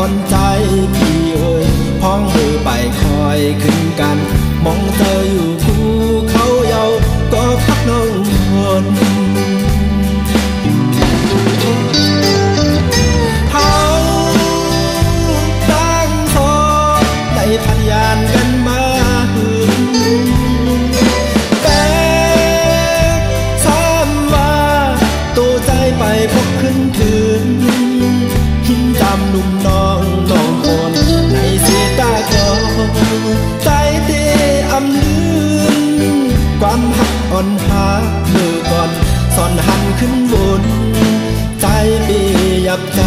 อ่อนใจพี่เอ้ยพ้องมือไปคอยขึ้นกันมองเธออยู่ภูเขาเยาก็พักน้องคนเขาตั้งโซได้พันยานกันมาแต่ซ้ำว่าตัวใจไปพบขึ้นถึงจำหนุ่มน้องน้องคนในสีตาคอใจเตะอำลืมความหักอ่อนหาเมื่อก่อนซ่อนหันขึ้นบนใจเปียบใจ